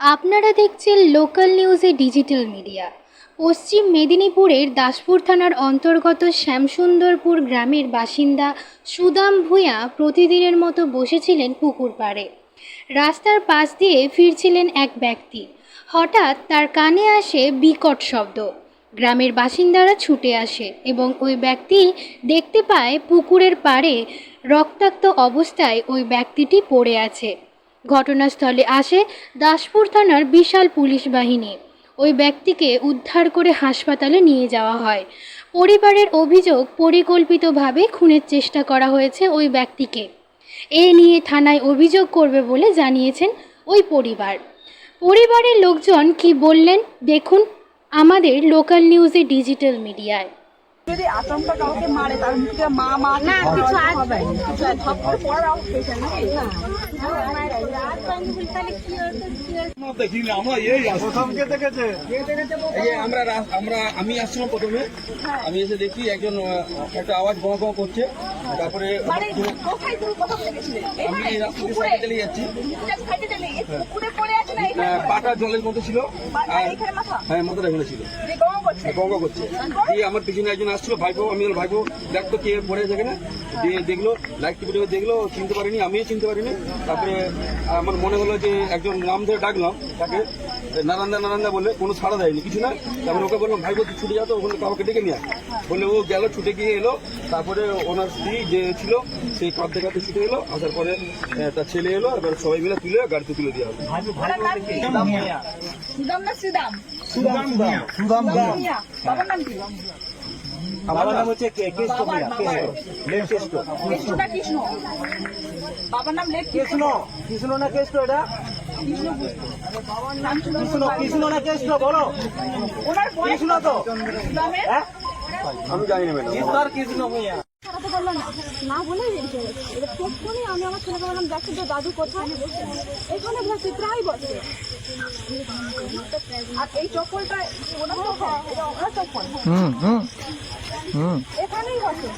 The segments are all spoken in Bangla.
আপনারা দেখছেন লোকাল নিউজে ডিজিটাল মিডিয়া। পশ্চিম মেদিনীপুরের দাসপুর থানার অন্তর্গত শ্যামসুন্দরপুর গ্রামের বাসিন্দা সুদাম ভূঁইয়া প্রতিদিনের মতো বসেছিলেন পুকুর পাড়ে। রাস্তার পাশ দিয়ে ফিরছিলেন এক ব্যক্তি। হঠাৎ তার কানে আসে বিকট শব্দ। গ্রামের বাসিন্দারা ছুটে আসে এবং ওই ব্যক্তি দেখতে পায় পুকুরের পাড়ে রক্তাক্ত অবস্থায় ওই ব্যক্তিটি পড়ে আছে। ঘটনাস্থলে আসে দাসপুর থানার বিশাল পুলিশ বাহিনী। ওই ব্যক্তিকে উদ্ধার করে হাসপাতালে নিয়ে যাওয়া হয়। পরিবারের অভিযোগ, পরিকল্পিতভাবে খুনের চেষ্টা করা হয়েছে ওই ব্যক্তিকে। এ নিয়ে থানায় অভিযোগ করবে বলে জানিয়েছেন ওই পরিবারের লোকজন কি বললেন দেখুন আমাদের লোকাল নিউজে ডিজিটাল মিডিয়ায়। যদি আচমকা কাউকে মারে তার মুখে মা মা না কিছু হবে থাপ্পড় পড়ার অবস্থা নাকি আমি আসছিলাম প্রথমে, আমি এসে দেখি একজন একটা আওয়াজ গঁ গঁ করছে। তারপরে আমি রাস্তা দিয়ে সাইকেল চালিয়ে যাচ্ছি, পাটা জলের মধ্যে ছিল আর হ্যাঁ মাথাটা এখানে ছিল, গঁ গঁ করছে। দিয়ে আমার পিছনে একজন আসছিল ভাইপো, আমি ভাইপো দেখতো কে পড়ে আছে এখানে। দিয়ে দেখলো, লাইট টিপে দেখলো, চিনতে পারিনি, আমিও চিনতে পারিনি। তারপরে আমার মনে হলো যে একজন নাম ধরে ডাকলাম তাকে, নারান্দা বলে, কোনো সাড়া দেয়নি, কিছু না। তারপরে ওকে বললাম ভাইপো তুই ছুটে যাও তো, ওখানে কাউকে ডেকে নিয়ে বলে ও গেল, ছুটে গিয়ে এলো। তারপরে ওনার স্ত্রী যে ছিল সেই কাঁদতে কাঁদতে ছুটে এলো। আসার পরে তার ছেলে এলো, এবার সবাই মিলে তুলে গাড়িতে তুলে দেওয়া হলো। আমার নাম হচ্ছে বাবার নাম কৃষ্ণ না কেষ্ট, এটা কৃষ্ণ না কেষ্ট বলো, ওনার কৃষ্ণ তো আমি জানি না ম্যাডাম। কৃষ্ণ ভূঁইয়া না বলে প্রথমে আমি আমার ছেলেকে বললাম দেখো যে দাদু কোথায়, এখানে বসে প্রায় বসে। আর এই চপ্পলটা ওনার চপ্পল এখানেই বসে।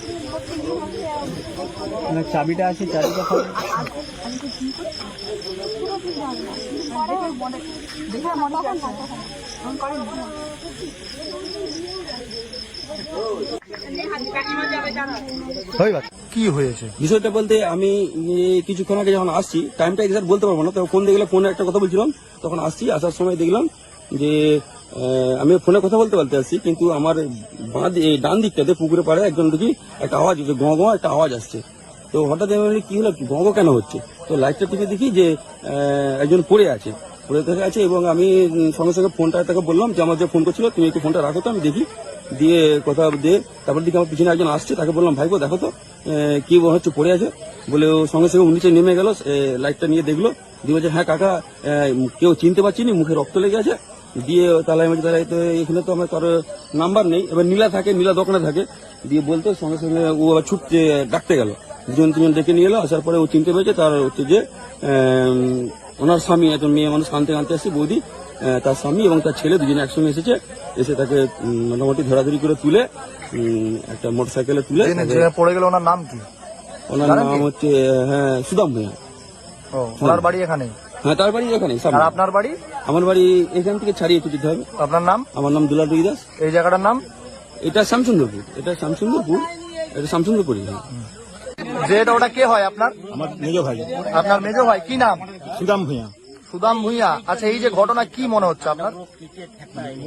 চাবিটা আছে, চাবিটা কি হয়েছে বিষয়টা বলতে আমি কিছুক্ষণ আগে যখন আসছি, টাইমটা এক্সাক্ট বলতে পারবো না, তো ফোন দিয়ে গেলে ফোনে একটা কথা বলছিলাম, তখন আসছি, আসার সময় দেখলাম যে আমি ফোনে কথা বলতে আসছি, কিন্তু আমার ডান দিকটাতে পুকুরে পাড়ে একজন দেখি একটা আওয়াজ হচ্ছে, গঁ গঁ একটা আওয়াজ আসছে। তো হঠাৎ আমি বলি কি হলো, গঁ গঁ কেন হচ্ছে? তো লাইটটা টিপে দেখি যে একজন পড়ে আছে এবং আমি সঙ্গে সঙ্গে ফোনটা তাকে বললাম যে আমার যে ফোন করছিল তুমি একটু ফোনটা রাখো তো, আমি দেখি। দিয়ে কথা দিয়ে তারপর দিকে আমার পিছনে একজন আসছে, তাকে বললাম ভাইপো দেখো তো কি হচ্ছে, পড়ে আছে বলে। ও সঙ্গে সঙ্গে নিচে নেমে গেল, লাইটটা নিয়ে দেখলো, দিয়ে বলছে হ্যাঁ কাকা কেউ চিনতে পারছি নি, মুখে রক্ত লেগে আছে। দিয়ে তাহলে আমি তাহলে এখানে তো আমার কারো নাম্বার নেই, এবার নীলা দোকানে থাকে। দিয়ে বলতো সঙ্গে সঙ্গে ও আবার ছুটতে ডাকতে গেল, দুজন তিনজন ডেকে নিয়ে এলো। আসার পরে ও চিনতে পেরেছে তার হচ্ছে যে ওনার স্বামী, একজন মেয়ে মানুষ কানতে আসছে, বৌদি, তার স্বামী এবং তার ছেলে দুজনে একসঙ্গে এসেছে। এসে তাকে মোটামুটি ধরাধরি করে তুলে একটা মোটরসাইকেলে তুলে পড়ে গেল। ওনার নাম কি? ওনার নাম হচ্ছে হ্যাঁ সুদাম ভূঁইয়া। ওনার বাড়ি এখানে? হ্যাঁ তার বাড়ি এখানে। আর আপনার বাড়ি? আমার বাড়ি এখান থেকে ছাড়িয়ে একটু যেতে হবে। আপনার নাম? আমার নাম দুলাল দাস। এই জায়গাটার নাম? এটা শ্যামসুন্দরপুর। এটা শ্যামসুন্দরপুরই। যে ওটা কে হয় আপনার? আমার মেজ ভাই। আপনার মেজ ভাই, কি নাম? সুদাম ভূঁইয়া। সুদাম ভূঁইয়া। আচ্ছা, এই যে ঘটনা কি মনে হচ্ছে আপনার?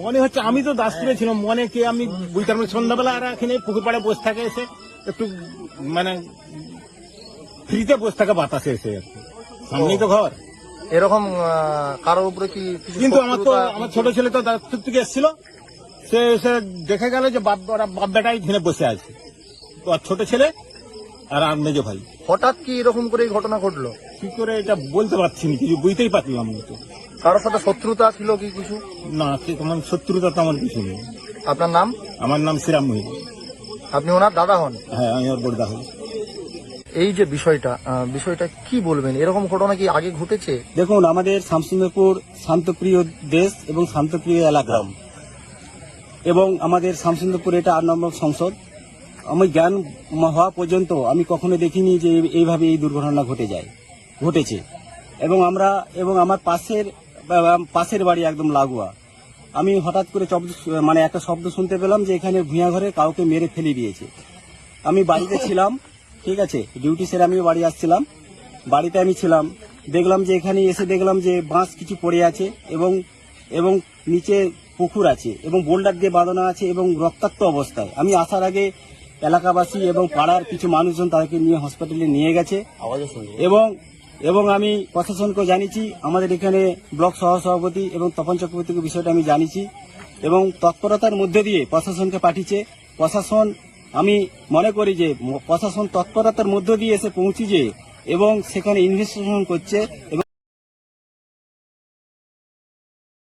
মনে হচ্ছে আমি তো দাসপুরে ছিলাম, মনে কি আমি বুঝতে পারবো সন্ধ্যাবেলা আর এখানে পুকুর পাড়ে বসে থাকে, এসে একটু মানে ফ্রিতে বসে থাকে বাতাসে এসে আর কি, সামনেই তো ঘর। এরকম কারোর উপরে কি? কিন্তু আমার ছোট ছেলে তো দাসপুর থেকে এসেছিল, সে এসে দেখে গেল যে বাপ বেটাই এখানে বসে আছে, তো আর ছোট ছেলে আর মেজ ভাই। হঠাৎ কি এরকম করে এই ঘটনা ঘটলো? কি করে এটা বলতে পারছি না, কিছু বুঝতেই পারলাম না। তো কারোর সাথে শত্রুতা ছিল কি কিছু? না, তোমার শত্রুতা তো আমার কিছু নেই। আপনার নাম? আমার নাম শ্রীরাম মহিলা। আপনি ওনার দাদা হন? হ্যাঁ, আমি ওর বড়দা হই। এই যে বিষয়টা কি বলবেন? এরকম ঘটনা কি আগে ঘটেছে? দেখুন, আমাদের শ্যামসুন্দরপুর শান্তপ্রিয় দেশ এবং শান্তপ্রিয় এলাকা, এবং আমাদের শ্যামসুন্দরপুর এটা 8 নম্বর সংসদ। আমি জ্ঞান হওয়া পর্যন্ত আমি কখনো দেখিনি যে এইভাবে এই দুর্ঘটনা ঘটেছে। এবং আমার পাশের পাশের বাড়ি একদম লাগোয়া। আমি হঠাৎ করে একটা শব্দ শুনতে পেলাম যে এখানে ভূঁয়া ঘরে কাউকে মেরে ফেলে দিয়েছে। আমি বাড়িতে ছিলাম, ঠিক আছে, ডিউটি সেরে আমি বাড়ি আসছিলাম, বাড়িতে আমি ছিলাম, দেখলাম যে এখানে এসে দেখলাম যে বাঁশ কিছু পড়ে আছে এবং নিচে পুকুর আছে এবং বোল্ডার দিয়ে বাঁধানো আছে এবং রক্তাক্ত অবস্থায়। আমি আসার আগে এলাকাবাসী এবং পাড়ার কিছু মানুষজন তাদেরকে নিয়ে হসপিটালে নিয়ে গেছে এবং আমি প্রশাসনকে জানিয়েছি, আমাদের এখানে ব্লক সহসভাপতি এবং তপন চক্রবর্তীকে বিষয়টা আমি জানিয়েছি এবং তৎপরতার মধ্যে দিয়ে প্রশাসনকে পাঠিয়েছে। প্রশাসন, আমি মনে করি যে প্রশাসন তৎপরতার মধ্য দিয়ে এসে পৌঁছেছে এবং সেখানে ইনভেস্টিগেশন করছে এবং